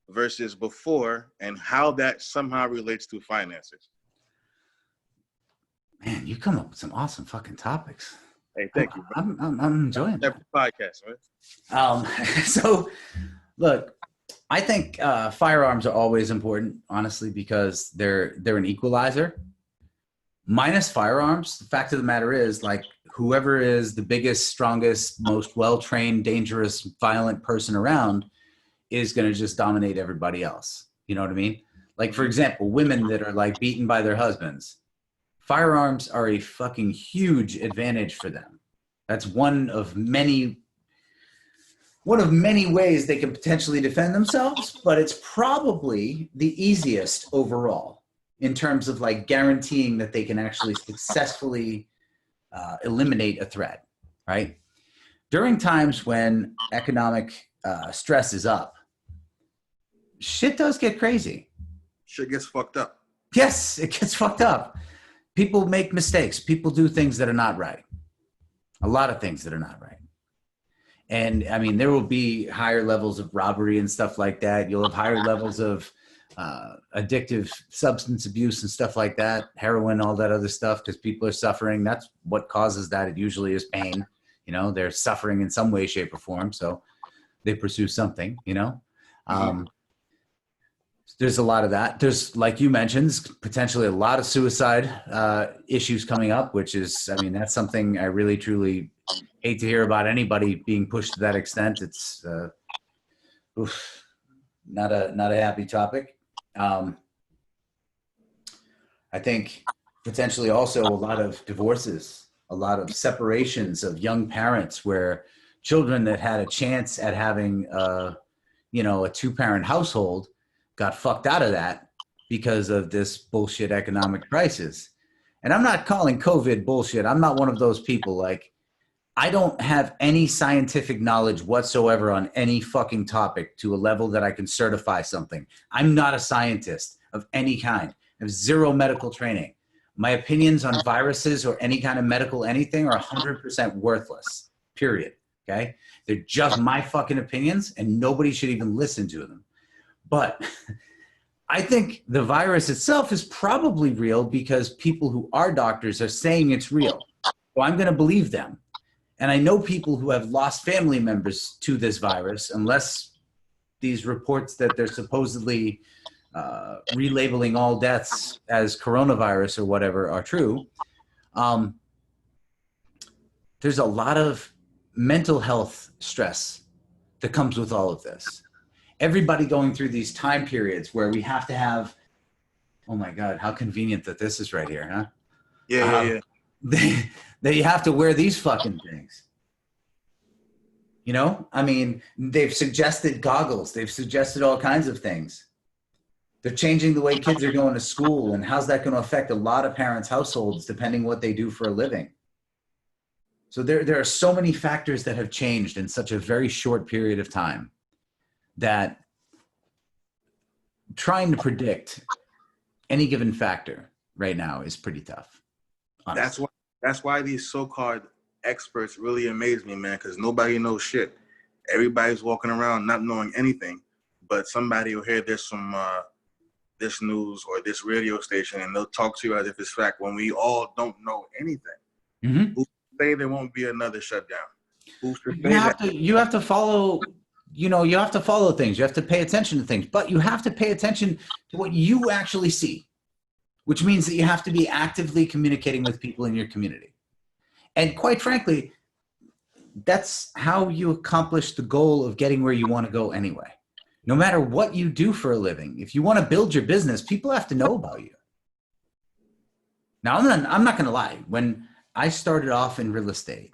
versus before, and how that somehow relates to finances. Man, you come up with some awesome fucking topics. Hey, thank you. I'm enjoying that. Podcast, right? So, look, I think firearms are always important, honestly, because they're an equalizer. Minus firearms, the fact of the matter is, like, whoever is the biggest, strongest, most well-trained, dangerous, violent person around is going to just dominate everybody else. You know what I mean? Like, for example, women that are like beaten by their husbands, firearms are a fucking huge advantage for them. That's one of many ways they can potentially defend themselves, but it's probably the easiest overall in terms of like guaranteeing that they can actually successfully eliminate a threat, right? During times when economic stress is up, shit does get crazy. Shit gets fucked up. Yes, it gets fucked up. People make mistakes. People do things that are not right. A lot of things that are not right. And I mean, there will be higher levels of robbery and stuff like that. You'll have higher levels of addictive substance abuse and stuff like that, heroin, all that other stuff, because people are suffering. That's what causes that. It usually is pain. You know, they're suffering in some way, shape, or form. So they pursue something, you know. There's a lot of that. There's, like you mentioned, potentially a lot of suicide issues coming up, which is, I mean, that's something I really, truly hate to hear about anybody being pushed to that extent. It's not a happy topic. I think potentially also a lot of divorces, a lot of separations of young parents where children that had a chance at having a 2-parent household got fucked out of that because of this bullshit economic crisis. And I'm not calling COVID bullshit. I'm not one of those people. Like, I don't have any scientific knowledge whatsoever on any fucking topic to a level that I can certify something. I'm not a scientist of any kind. I have zero medical training. My opinions on viruses or any kind of medical anything are 100% worthless, period. Okay? They're just my fucking opinions, and nobody should even listen to them. But I think the virus itself is probably real because people who are doctors are saying it's real. So I'm going to believe them. And I know people who have lost family members to this virus, unless these reports that they're supposedly relabeling all deaths as coronavirus or whatever are true, there's a lot of mental health stress that comes with all of this. Everybody going through these time periods where we have to have, oh my God, how convenient that this is right here, huh? Yeah. They have to wear these fucking things. You know, I mean, they've suggested goggles. They've suggested all kinds of things. They're changing the way kids are going to school, and how's that going to affect a lot of parents' households depending what they do for a living? So there are so many factors that have changed in such a very short period of time that trying to predict any given factor right now is pretty tough. Honestly. That's why these so-called experts really amaze me, man, because nobody knows shit. Everybody's walking around not knowing anything, but somebody will hear this from this news or this radio station, and they'll talk to you as if it's fact when we all don't know anything. Mm-hmm. Who say there won't be another shutdown? You have to follow, you know, you have to follow things. You have to pay attention to things, but you have to pay attention to what you actually see, which means that you have to be actively communicating with people in your community. And quite frankly, that's how you accomplish the goal of getting where you want to go anyway. No matter what you do for a living, if you want to build your business, people have to know about you. Now, I'm not going to lie. When I started off in real estate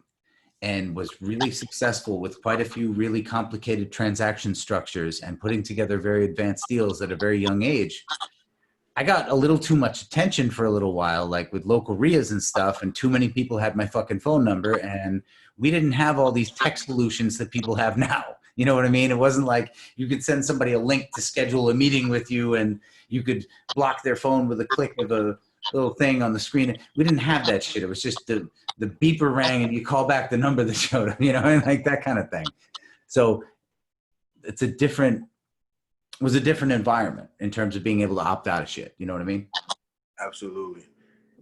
and was really successful with quite a few really complicated transaction structures and putting together very advanced deals at a very young age, I got a little too much attention for a little while, like with local RIAs and stuff, and too many people had my fucking phone number, and we didn't have all these tech solutions that people have now. You know what I mean? It wasn't like you could send somebody a link to schedule a meeting with you and you could block their phone with a click of a little thing on the screen. We didn't have that shit. It was just the beeper rang and you call back the number that showed up, you know, and like that kind of thing. So it was a different environment in terms of being able to opt out of shit. You know what I mean? Absolutely.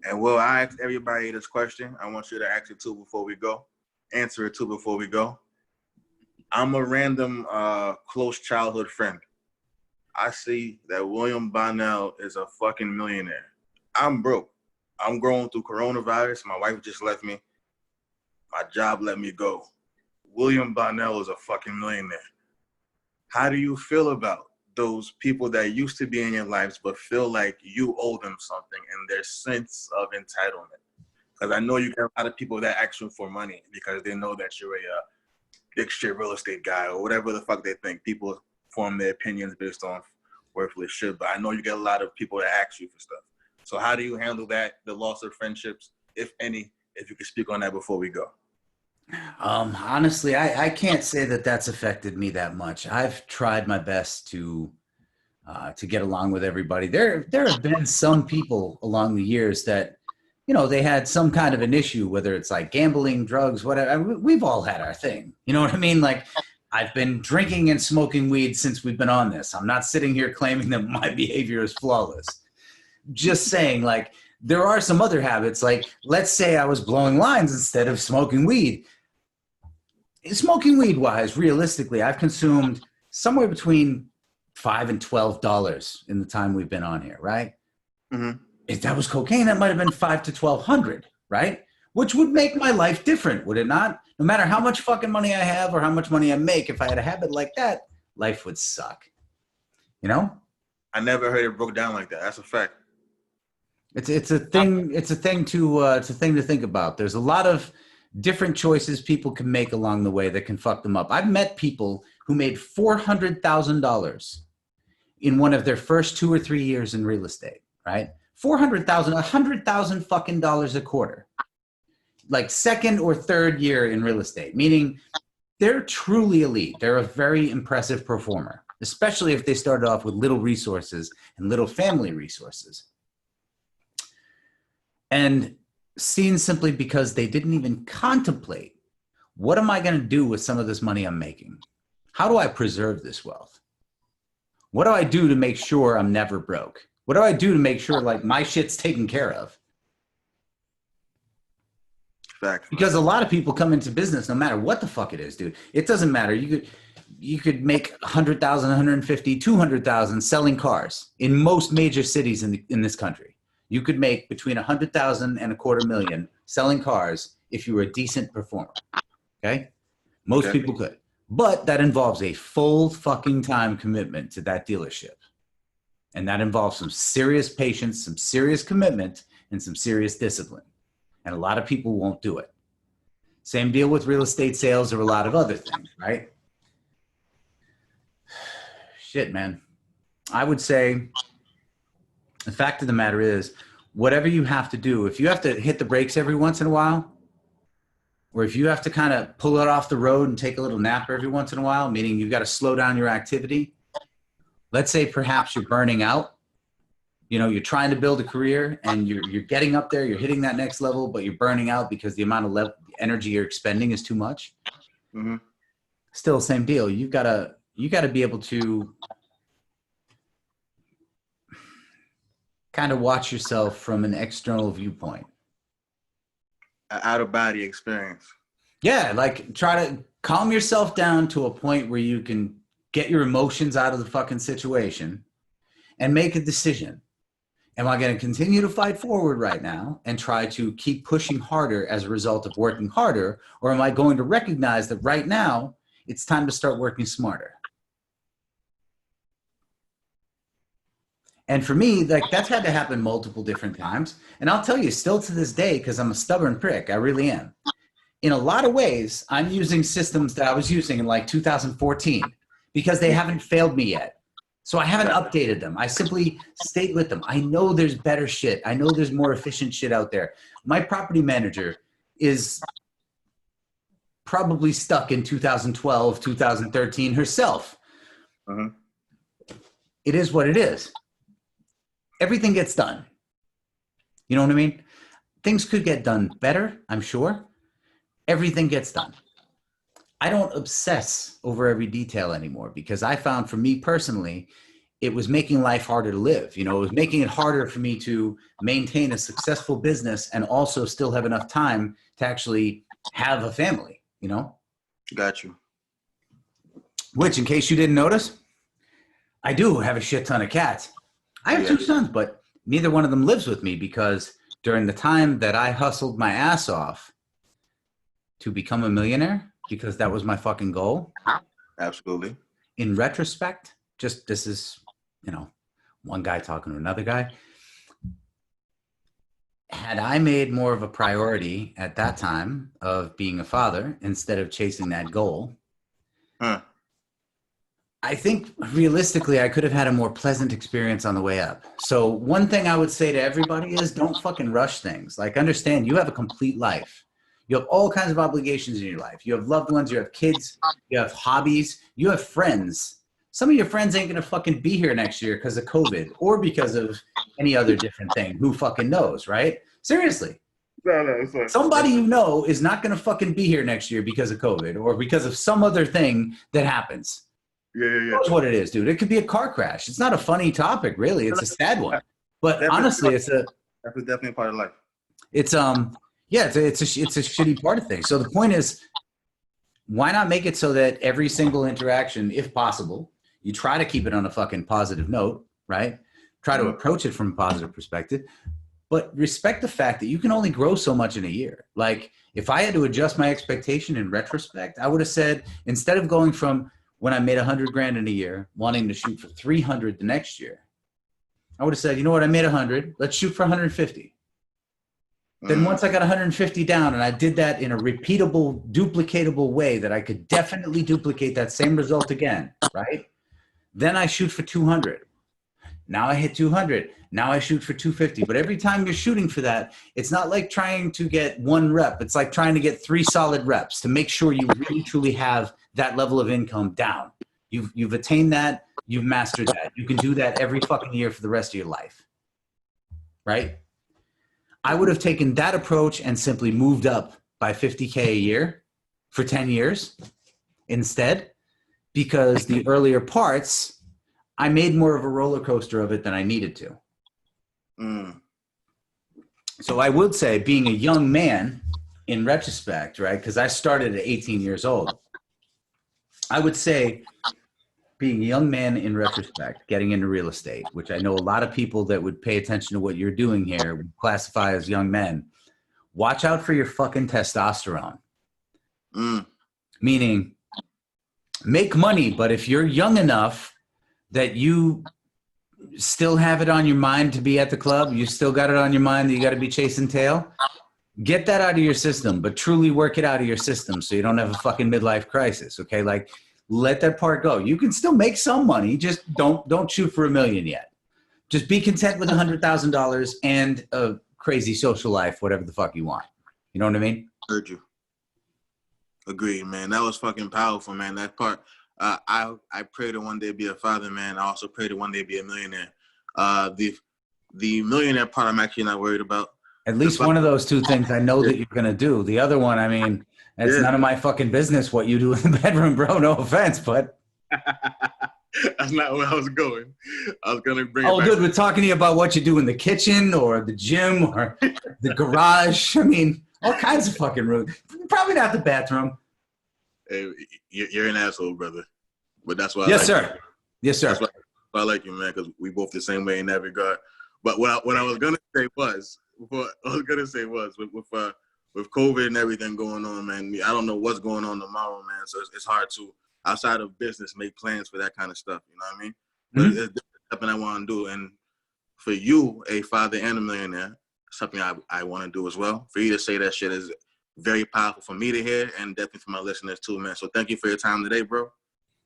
And Will, I asked everybody this question. I want you to ask it too before we go. Answer it too before we go. I'm a random close childhood friend. I see that William Bonnell is a fucking millionaire. I'm broke. I'm going through coronavirus. My wife just left me. My job let me go. William Bonnell is a fucking millionaire. How do you feel about those people that used to be in your lives but feel like you owe them something and their sense of entitlement? Because I know you get a lot of people that ask you for money because they know that you're a big shit real estate guy or whatever the fuck they think. People form their opinions based on worthless shit, but I know you get a lot of people that ask you for stuff. So how do you handle that, the loss of friendships, if any, if you could speak on that before we go? Honestly, I can't say that that's affected me that much. I've tried my best to get along with everybody. There have been some people along the years that, you know, they had some kind of an issue, whether it's like gambling, drugs, whatever. We've all had our thing. You know what I mean? Like, I've been drinking and smoking weed since we've been on this. I'm not sitting here claiming that my behavior is flawless. Just saying, like, there are some other habits. Like, let's say I was blowing lines instead of smoking weed. Smoking weed wise, realistically, I've consumed somewhere between $5 and $12 in the time we've been on here, right? Mm-hmm. If that was cocaine, that might have been $500 to $1,200, right? Which would make my life different, would it not? No matter how much fucking money I have or how much money I make, if I had a habit like that, life would suck. You know? I never heard it broke down like that. That's a fact. It's a thing. It's a thing to think about. There's a lot of different choices people can make along the way that can fuck them up. I've met people who made $400,000 in one of their first 2 or 3 years in real estate, right? $400,000, $100,000 fucking dollars a quarter. Like second or third year in real estate, meaning they're truly elite. They're a very impressive performer, especially if they started off with little resources and little family resources. And seen simply because they didn't even contemplate, what am I going to do with some of this money I'm making? How do I preserve this wealth? What do I do to make sure I'm never broke? What do I do to make sure like my shit's taken care of? Fact. Because a lot of people come into business no matter what the fuck it is, dude. It doesn't matter. you could make 100,000, 150, 200,000 selling cars in most major cities in this country. You could make between 100,000 and $250,000 selling cars if you were a decent performer. Okay? Most people could. But that involves a full fucking time commitment to that dealership. And that involves some serious patience, some serious commitment, and some serious discipline. And a lot of people won't do it. Same deal with real estate sales or a lot of other things, right? Shit, man. I would say the fact of the matter is, whatever you have to do, if you have to hit the brakes every once in a while, or if you have to kind of pull it off the road and take a little nap every once in a while, meaning you've got to slow down your activity. Let's say perhaps you're burning out. You know, you're trying to build a career and you're getting up there, you're hitting that next level, but you're burning out because the amount of energy you're expending is too much. Mm-hmm. Still, same deal. You gotta be able to kind of watch yourself from an external viewpoint. An out-of-body experience. Yeah, like try to calm yourself down to a point where you can get your emotions out of the fucking situation and make a decision. Am I going to continue to fight forward right now and try to keep pushing harder as a result of working harder? Or am I going to recognize that right now it's time to start working smarter? And for me, like that's had to happen multiple different times. And I'll tell you still to this day, because I'm a stubborn prick, I really am. In a lot of ways, I'm using systems that I was using in like 2014 because they haven't failed me yet. So I haven't updated them. I simply stayed with them. I know there's better shit. I know there's more efficient shit out there. My property manager is probably stuck in 2012, 2013 herself. Uh-huh. It is what it is. Everything gets done. You know what I mean? Things could get done better, I'm sure. Everything gets done. I don't obsess over every detail anymore because I found for me personally, it was making life harder to live. You know, it was making it harder for me to maintain a successful business and also still have enough time to actually have a family, you know? Got you. Which, in case you didn't notice, I do have a shit ton of cats. I have two sons, but neither one of them lives with me because during the time that I hustled my ass off to become a millionaire, because that was my fucking goal. Absolutely. In retrospect, just this is, you know, one guy talking to another guy. Had I made more of a priority at that time of being a father instead of chasing that goal, I think realistically, I could have had a more pleasant experience on the way up. So one thing I would say to everybody is don't fucking rush things. Like understand you have a complete life. You have all kinds of obligations in your life. You have loved ones, you have kids, you have hobbies, you have friends. Some of your friends ain't going to fucking be here next year because of COVID or because of any other different thing. Who fucking knows, right? Seriously. No, somebody you know is not going to fucking be here next year because of COVID or because of some other thing that happens. Yeah. That's what it is, dude. It could be a car crash. It's not a funny topic, really. It's a sad one. But definitely honestly, that's definitely a part of life. It's yeah, it's a shitty part of things. So the point is, why not make it so that every single interaction, if possible, you try to keep it on a fucking positive note, right? Try to approach it from a positive perspective, but respect the fact that you can only grow so much in a year. Like if I had to adjust my expectation in retrospect, I would have said, instead of going from when I made $100,000 in a year, wanting to shoot for 300 the next year, I would have said, you know what? I made 100. Let's shoot for 150. Then once I got 150 down and I did that in a repeatable, duplicatable way that I could definitely duplicate that same result again, right? Then I shoot for 200. Now I hit 200. Now I shoot for 250. But every time you're shooting for that, it's not like trying to get one rep. It's like trying to get 3 solid reps to make sure you really truly have that level of income down. You've attained that. You've mastered that. You can do that every fucking year for the rest of your life, right? I would have taken that approach and simply moved up by 50K a year for 10 years instead, because the earlier parts, I made more of a roller coaster of it than I needed to. So I would say being a young man in retrospect, right? Because I started at 18 years old. I would say being a young man in retrospect, getting into real estate, which I know a lot of people that would pay attention to what you're doing here would classify as young men. Watch out for your fucking testosterone. Meaning, make money, but if you're young enough that you still have it on your mind to be at the club, you still got it on your mind that you got to be chasing tail, get that out of your system, but truly work it out of your system so you don't have a fucking midlife crisis, okay? Like, let that part go. You can still make some money, just don't shoot for $1 million yet. Just be content with $100,000 and a crazy social life, whatever the fuck you want. You know what I mean? Heard you. Agreed, man. That was fucking powerful, man. That part. I pray to one day be a father, man. I also pray to one day be a millionaire. The millionaire part, I'm actually not worried about. At least one of those two things I know that you're going to do. The other one, I mean, it's none of my fucking business what you do in the bedroom, bro. No offense, but. That's not where I was going. I was going to bring it back. Dude, we're talking to you about what you do in the kitchen or the gym or the garage. I mean, all kinds of fucking rooms. Probably not the bathroom. Hey, you're an asshole, brother. But that's why Yes, sir. Yes, sir. That's why I like you, man, because we both the same way in that regard. But what I was going to say was, with COVID and everything going on, man, I don't know what's going on tomorrow, man. So it's hard to, outside of business, make plans for that kind of stuff. You know what I mean? But it's something I want to do. And for you, a father and a millionaire, something I want to do as well. For you to say that shit is very powerful for me to hear and definitely for my listeners too, man. So thank you for your time today, bro.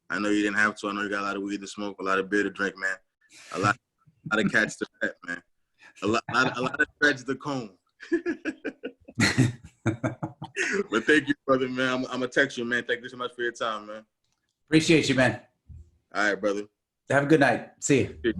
I know you didn't have to. I know you got a lot of weed to smoke, a lot of beer to drink, man. A lot of cats to pet, man. A lot of threads to comb. But thank you, brother, man. I'm going to text you, man. Thank you so much for your time, man. Appreciate you, man. All right, brother. Have a good night. See you.